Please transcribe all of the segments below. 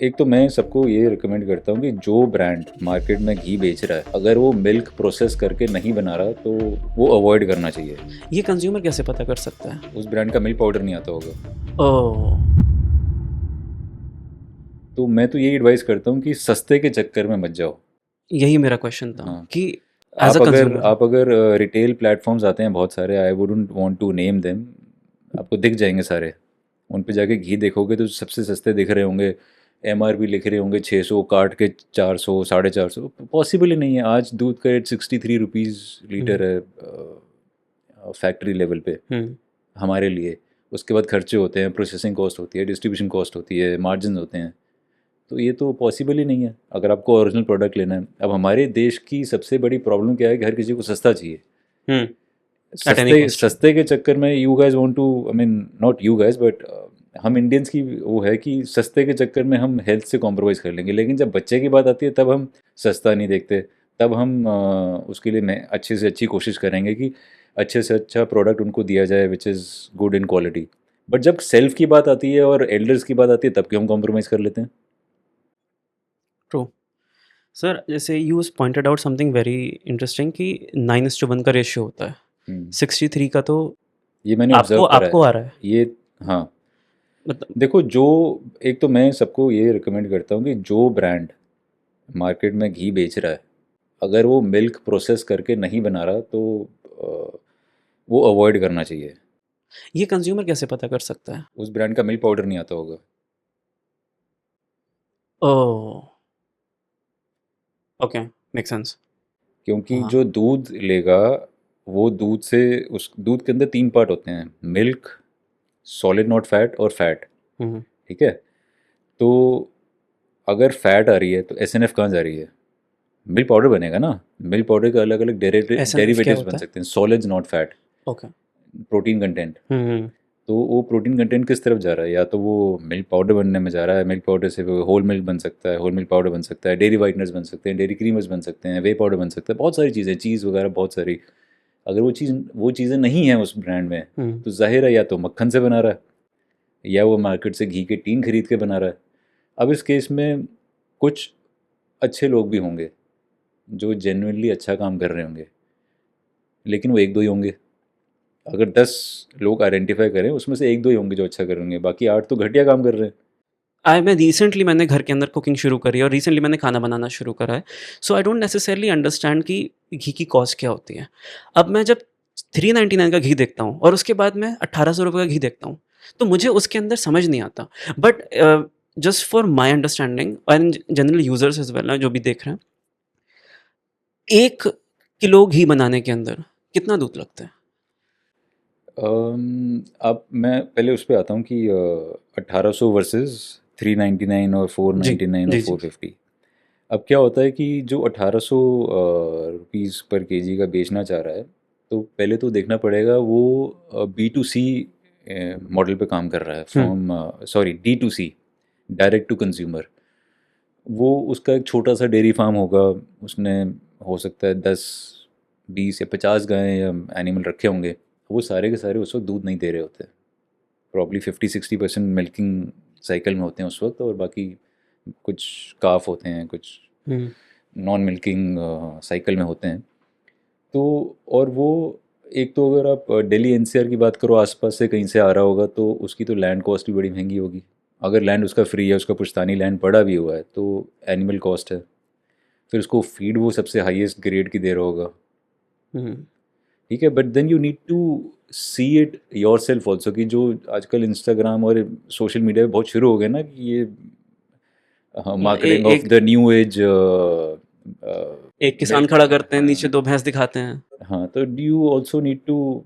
एक तो मैं सबको ये रिकमेंड करता हूँ कि जो ब्रांड मार्केट में घी बेच रहा है, अगर वो मिल्क प्रोसेस करके नहीं बना रहा तो वो अवॉइड करना चाहिए। ये कंज्यूमर कैसे पता कर सकता है? उस ब्रांड का मिल्क पाउडर नहीं आता होगा। ओह! तो मैं तो यही एडवाइस करता हूँ कि सस्ते के चक्कर में मत जाओ। यही मेरा क्वेश्चन था हाँ, कि एज़ अ कंज्यूमर। आप अगर रिटेल प्लेटफॉर्म्स आते हैं बहुत सारे, I wouldn't want to name them, आपको दिख जाएंगे सारे। उन पे जाके घी देखोगे तो सबसे सस्ते दिख रहे होंगे, एमआरपी लिख रहे होंगे 600, काट के 400, 450। पॉसिबल ही नहीं है। आज दूध का रेट 63 रुपीज़ हुँ, लीटर है फैक्ट्री लेवल पे हुँ। हमारे लिए। उसके बाद खर्चे होते हैं, प्रोसेसिंग कॉस्ट होती है, डिस्ट्रीब्यूशन कॉस्ट होती है, मार्जिन होते हैं। तो ये तो पॉसिबल ही नहीं है अगर आपको ओरिजिनल प्रोडक्ट लेना है। अब हमारे देश की सबसे बड़ी प्रॉब्लम क्या है कि हर किसी को सस्ता चाहिए। हुँ, एट एनी सस्ते कॉस्ट। सस्ते के चक्कर में you guys want to, I mean not you guys but हम इंडियंस की वो है कि सस्ते के चक्कर में हम हेल्थ से कॉम्प्रोमाइज़ कर लेंगे। लेकिन जब बच्चे की बात आती है तब हम सस्ता नहीं देखते। तब हम उसके लिए मैं अच्छे से अच्छी कोशिश करेंगे कि अच्छे से अच्छा प्रोडक्ट उनको दिया जाए which is good in quality. But जब सेल्फ की बात आती है और एल्डर्स की बात आती है तब क्यों हम कॉम्प्रोमाइज़ कर लेते हैं। ट्रू। सर जैसे you has pointed out something very interesting कि 9:1 का रेशियो होता है। हम्म, 63 का तो ये मैंने ऑब्जर्व आपको करा आपको है। आ रहा है। ये, हाँ, मतलब देखो जो, एक तो मैं सबको ये रिकमेंड करता हूँ कि जो ब्रांड मार्केट में घी बेच रहा है, अगर वो मिल्क प्रोसेस करके नहीं बना रहा तो अ, वो अवॉइड करना चाहिए। ये कंज्यूमर कैसे पता कर सकता है? उस ब्रांड का मिल्क पाउडर नहीं आता होगा। ओह! Okay, make sense. क्योंकि हाँ। जो दूध लेगा वो दूध से, उस दूध के अंदर 3 पार्ट होते हैं, मिल्क, सॉलिड नॉट फैट और फैट। हुँ, हुँ। ठीक है। तो अगर फैट आ रही है तो एस एन एफ कहाँ जा रही है? मिल्क पाउडर बनेगा ना। मिल्क पाउडर के अलग अलग एसएनएफ क्या डेरिवेटिव्स बन होता है? सकते हैं, solids not fat. Okay. Protein content. हुँ, हुँ। तो वो प्रोटीन कंटेंट किस तरफ जा रहा है? या तो वो मिल्क पाउडर बनने में जा रहा है, मिल्क पाउडर से वो होल मिल्क बन सकता है, होल मिल्क पाउडर बन सकता है, डेयरी वाइटनर्स बन सकते हैं, डेयरी क्रीमर्स बन सकते हैं, वे पाउडर बन सकता है, बहुत सारी चीज़ें, चीज़ वगैरह बहुत सारी। अगर वो चीज़ें नहीं हैं उस ब्रांड में, हुँ। तो जाहिर है या तो मक्खन से बना रहा है या वो मार्केट से घी के टीन खरीद के बना रहा है। अब इस केस में कुछ अच्छे लोग भी होंगे जो जेन्युइनली अच्छा काम कर रहे होंगे, लेकिन वो एक दो ही होंगे। अगर 10 लोग आइडेंटिफाई करें उसमें से एक दो ही होंगे जो अच्छा करेंगे, बाकी 8 तो घटिया काम कर रहे हैं। मैं रिसेंटली मैंने घर के अंदर कुकिंग शुरू करी है और रिसेंटली मैंने खाना बनाना शुरू करा है। सो आई डोंट नेसेसरली अंडरस्टैंड कि घी की कॉस्ट क्या होती है। अब मैं जब 399 का घी देखता हूँ और उसके बाद मैं 1800 रुपये का घी देखता हूँ, तो मुझे उसके अंदर समझ नहीं आता। But just for my understanding and general users as well जो भी देख रहे हैं, 1 किलो घी बनाने के अंदर कितना दूध लगता है? अब मैं पहले उस पे आता हूँ कि 1800 वर्सेस 399 और फोर जी, नाइन्टी नाइन और जी, जी। 450। अब क्या होता है कि जो 1800 रुपीज़ पर केजी का बेचना चाह रहा है, तो पहले तो देखना पड़ेगा वो बी टू सी मॉडल पे काम कर रहा है, हुँ, from, sorry, D to C, direct to consumer. वो उसका एक छोटा सा डेयरी फार्म होगा, उसने हो सकता है 10, 20 या 50 गायें या एनिमल रखे होंगे। वो सारे के सारे उस वक्त दूध नहीं दे रहे होते। प्रॉब्ली 50-60% मिल्किंग साइकिल में होते हैं उस वक्त, और बाकी कुछ काफ होते हैं, कुछ हुँ। नॉन मिल्किंग साइकिल में होते हैं। तो और वो, एक तो अगर आप दिल्ली एनसीआर की बात करो, आसपास से कहीं से आ रहा होगा तो उसकी तो लैंड कॉस्ट भी बड़ी महंगी होगी। अगर लैंड उसका फ्री है, उसका पुश्तैनी लैंड पड़ा भी हुआ है, तो एनिमल कॉस्ट है। फिर उसको फीड वो सबसे हाईएस्ट ग्रेड की दे रहा होगा। हुँ। ठीक है, but then you need to see it yourself also, कि जो आजकल इंस्टाग्राम और सोशल मीडिया पे बहुत शुरू हो गए ना कि ये ए मार्केटिंग ऑफ एक द न्यू एज। एक किसान खड़ा करते हैं, नीचे 2 भैंस दिखाते हैं। हाँ, तो do you also need to,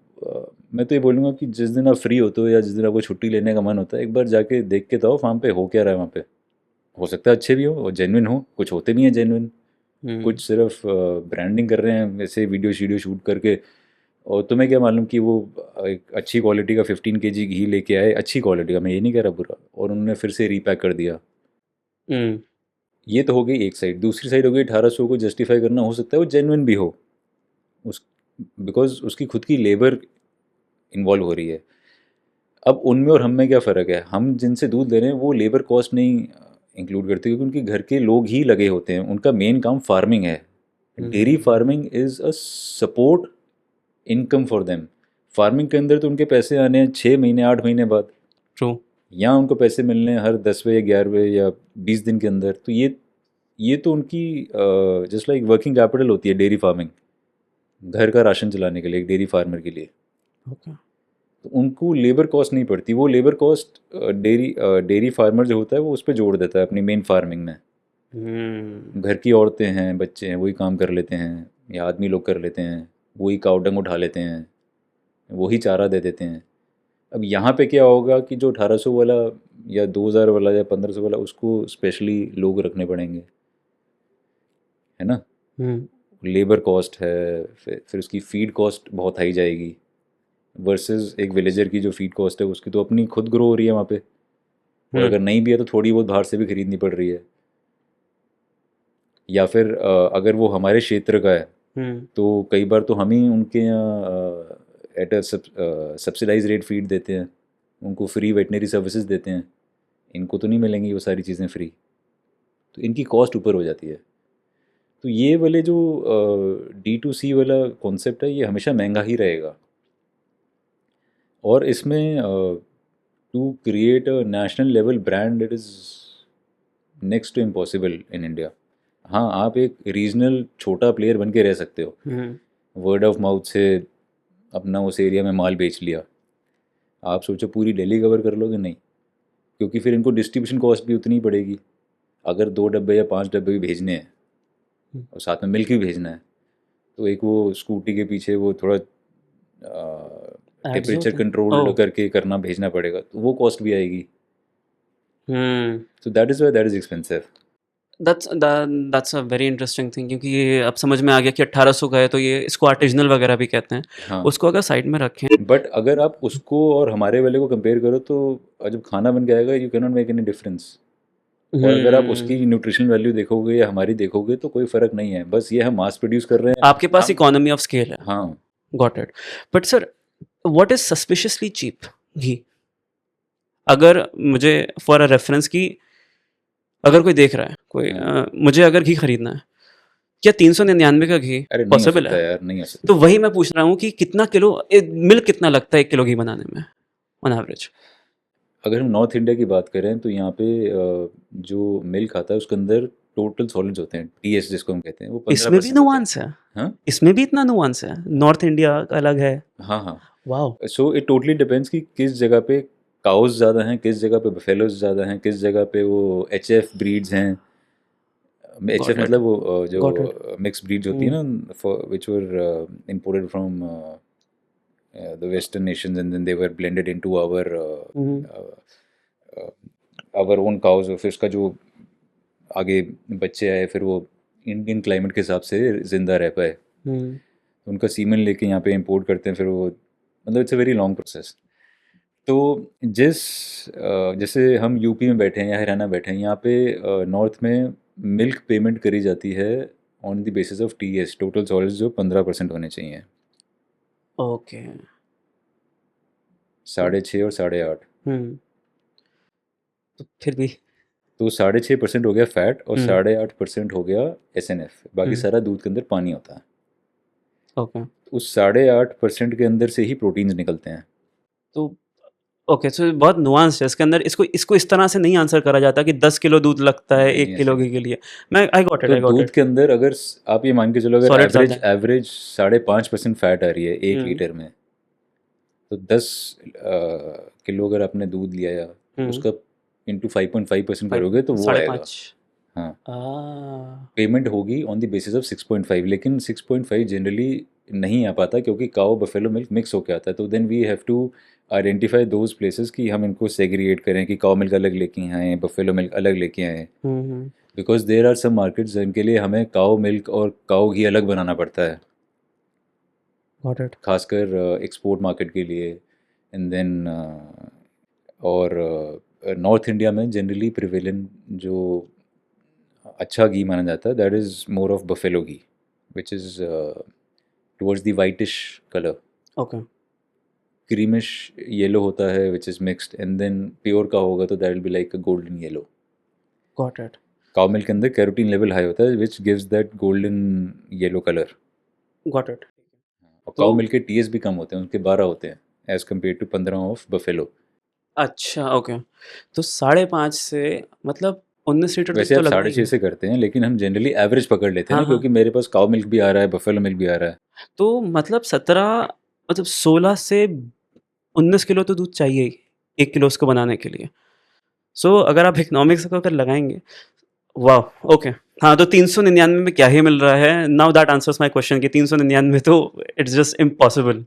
मैं तो ये बोलूँगा कि जिस दिन आप फ्री होते हो या जिस दिन आपको छुट्टी लेने का मन होता है, एक बार जाके देख के तो आओ फार्म पे हो क्या रहा है वहाँ पे। हो सकता है अच्छे भी हो और जेन्युइन हो, कुछ होते भी हैं जेन्युइन, हुँ। कुछ सिर्फ ब्रांडिंग कर रहे हैं ऐसे वीडियो शीडियो शूट करके। और तुम्हें क्या मालूम कि वो एक अच्छी क्वालिटी का 15 kg घी लेके आए, अच्छी क्वालिटी का, मैं ये नहीं कह रहा बुरा, और उन्होंने फिर से रीपैक कर दिया। हुँ। ये तो हो गई एक साइड। दूसरी साइड हो गई 1800 को जस्टिफाई करना, हो सकता है वो जेन्युइन भी हो उस, बिकॉज उसकी खुद की लेबर इन्वॉल्व हो रही है। अब उनमें और हम में क्या फ़र्क है? हम जिनसे दूध ले रहे हैं वो लेबर कॉस्ट नहीं इंक्लूड करते हैं, क्योंकि उनके घर के लोग ही लगे होते हैं, उनका मेन काम फार्मिंग है। Dairy farming is a support income for them. Farming के अंदर तो उनके पैसे आने हैं 6 महीने 8 महीने बाद, ट्रू। यहाँ उनको पैसे मिलने हैं हर 10वें या 11वें या 20 दिन के अंदर। तो ये तो उनकी जस्ट लाइक वर्किंग कैपिटल होती है डेयरी फार्मिंग, घर का राशन चलाने के लिए एक डेयरी फार्मर के लिए। ओके। तो उनको लेबर कॉस्ट नहीं पड़ती, वो लेबर कॉस्ट डेयरी फार्मर जो होता है वो उस पर जोड़ देता है अपनी मेन फार्मिंग में। घर की औरतें हैं, बच्चे हैं, वही काम कर लेते हैं, या आदमी लोग कर लेते हैं, वही काव डंग उठा लेते हैं, वही चारा दे देते हैं। अब यहाँ पे क्या होगा कि जो 1800 वाला या 2000 वाला या 1500 वाला, उसको स्पेशली लोग रखने पड़ेंगे, है ना। लेबर कॉस्ट है, फिर उसकी फीड कॉस्ट बहुत हाई जाएगी, वर्सेस एक विलेजर की जो फीड कॉस्ट है उसकी तो अपनी खुद ग्रो हो रही है वहाँ पे, और अगर नहीं भी है तो थोड़ी बहुत बाहर से भी खरीदनी पड़ रही है। या फिर अगर वो हमारे क्षेत्र का है तो कई बार तो हम ही उनके यहाँ at a subsidize rate feed देते हैं, उनको फ्री वेटनरी सर्विसेज देते हैं। इनको तो नहीं मिलेंगी वो सारी चीज़ें फ्री, तो इनकी कॉस्ट ऊपर हो जाती है। तो ये वाले जो D2C वाला कॉन्सेप्ट है ये हमेशा महंगा ही रहेगा, और इसमें to create a national level brand it is next to impossible in India. हाँ, आप एक रीजनल छोटा प्लेयर बन के रह सकते हो, वर्ड ऑफ माउथ से अपना उस एरिया में माल बेच लिया। आप सोचो पूरी दिल्ली कवर कर लोगे? नहीं, क्योंकि फिर इनको डिस्ट्रीब्यूशन कॉस्ट भी उतनी ही पड़ेगी। अगर 2 डब्बे या 5 डब्बे भी भेजने हैं और साथ में मिल्क भी भेजना है, तो एक वो स्कूटी के पीछे वो थोड़ा टेम्परेचर कंट्रोल करके करना भेजना पड़ेगा, तो वो कॉस्ट भी आएगी। तो that is why that is expensive. That's a very interesting thing, क्योंकि ये अब समझ में आ गया कि 1800 का है तो ये इसको आर्टिजनल वगैरह भी कहते हैं। हाँ, उसको अगर साइड में रखें, बट अगर आप उसको और हमारे वाले को कंपेयर करो तो जब खाना बन के आएगा you can not make any difference. और अगर आप उसकी न्यूट्रिशनल वैल्यू देखोगे या हमारी देखोगे तो कोई फ़र्क नहीं है, बस ये हम मास प्रोड्यूस कर रहे हैं। आपके पास इकोनॉमी ऑफ स्केल है। हाँ, got it. But sir, what is suspiciously cheap ghee? अगर मुझे फॉर अ रेफरेंस की, अगर कोई देख रहा है, कोई मुझे अगर घी खरीदना है, क्या 399 का घी अरे नहीं हो पॉसिबल सकता है? यार, नहीं हो सकता। तो वही मैं पूछ रहा हूँ कि कितना किलो मिल्क कितना लगता है 1 किलो घी बनाने में ऑन एवरेज? अगर हम नॉर्थ इंडिया की बात करें तो यहाँ पे जो मिल्क आता है उसके अंदर टोटल सॉलिड्स होते हैं, TS जिसको हम कहते हैं, वो इसमें भी 15% होते हैं। नुआंस है? हाँ इसमें भी इतना नुआंस है? नॉर्थ इंडिया अलग है। हाँ हाँ। Wow. So it totally depends कि किस जगह पे काउस ज़्यादा हैं, किस जगह पे बफेलोज ज़्यादा हैं, किस जगह पे वो HF ब्रीड्स हैं। HF गॉट इट, मतलब वो गॉट इट। जो मिक्स ब्रीड्स होती है ना, for which were imported from the Western nations, and then they were blended into our own cows। फिर उसका जो आगे बच्चे आए, फिर वो इंडियन क्लाइमेट के हिसाब से ज़िंदा रह पाए, उनका सीमन लेके यहाँ पे इंपोर्ट करते हैं। फिर वो मतलब it's a very long process. तो जैसे हम यूपी में बैठे हैं या हरियाणा बैठे हैं, यहाँ पे नॉर्थ में मिल्क पेमेंट करी जाती है on the basis of TS, total solids जो 15% होने चाहिए, ओके। 6.5 और 8.5। तो फिर भी तो 6.5% हो गया फैट और 8.5% हो गया SNF, बाकी सारा दूध के अंदर पानी होता है। ओके। उस 8.5% के अंदर से ही प्रोटीन्स निकलते हैं। तो ओके, सो बहुत नुआंस है इसके अंदर। इसको इस तरह से नहीं आंसर करा जाता कि 10 किलो दूध लगता है नहीं 1 किलो ऐसे। घी के लिए। मैं आई गॉट इट, तो आई गॉट दूध इट। के अंदर अगर आप ये मान के चलो, अगर Solid ज़्यादा है। एवरेज 5.5% फैट आ रही है 1 लीटर में, तो 10 किलो अगर आपने दूध लिया या उसका इंटू 5.5% करोगे तो वो आएगा। 5.5। हाँ, पेमेंट होगी ऑन द बेसिस ऑफ 6.5, लेकिन 6.5 जनरली नहीं आ पाता क्योंकि काओ बफेलो मिल्क मिक्स होके आता है। तो then we have to identify those places कि हम इनको सेग्रीगेट करें कि काओ मिल्क अलग लेके आएँ, बफेलो मिल्क अलग लेके आएँ, because there are some markets जिनके लिए हमें काओ मिल्क और काओ घी अलग बनाना पड़ता है, गॉट इट। खासकर एक्सपोर्ट मार्केट के लिए। एंड देन और नॉर्थ इंडिया में जनरली प्रिवेलेंट जो अच्छा घी माना जाता है that is more of buffalo ghee, which is towards the whitish colour, okay. Creamish yellow होता है which is mixed, and then pure का होगा तो that will be like a golden yellow. Got it, cow milk के अंदर carotene level high होता है which gives that golden yellow colour. Got it. और तो काउ मिल्क के टीएस भी कम होते हैं, उनके 12 होते हैं as compare to 15 of buffalo. अच्छा, ओके। तो 5.5 से मतलब 19 लीटर दूध वैसे तो आप लगना साढ़े ही छः है। से करते हैं, लेकिन हम जनरली एवरेज पकड़ लेते हैं हाँ, ना, हाँ। क्योंकि मेरे पास काउ मिल्क भी आ रहा है, बफेलो मिल्क भी आ रहा है। तो मतलब 17 मतलब 16 से 19 किलो तो दूध चाहिए ही, 1 किलो उसको बनाने के लिए। सो अगर आप इकोनॉमिक्स को अगर लगाएँगे, वाह! ओके। हाँ, तो 399 में क्या ही मिल रहा है? Now that answers my question कि 399 तो इट्स जस्ट इम्पॉसिबल।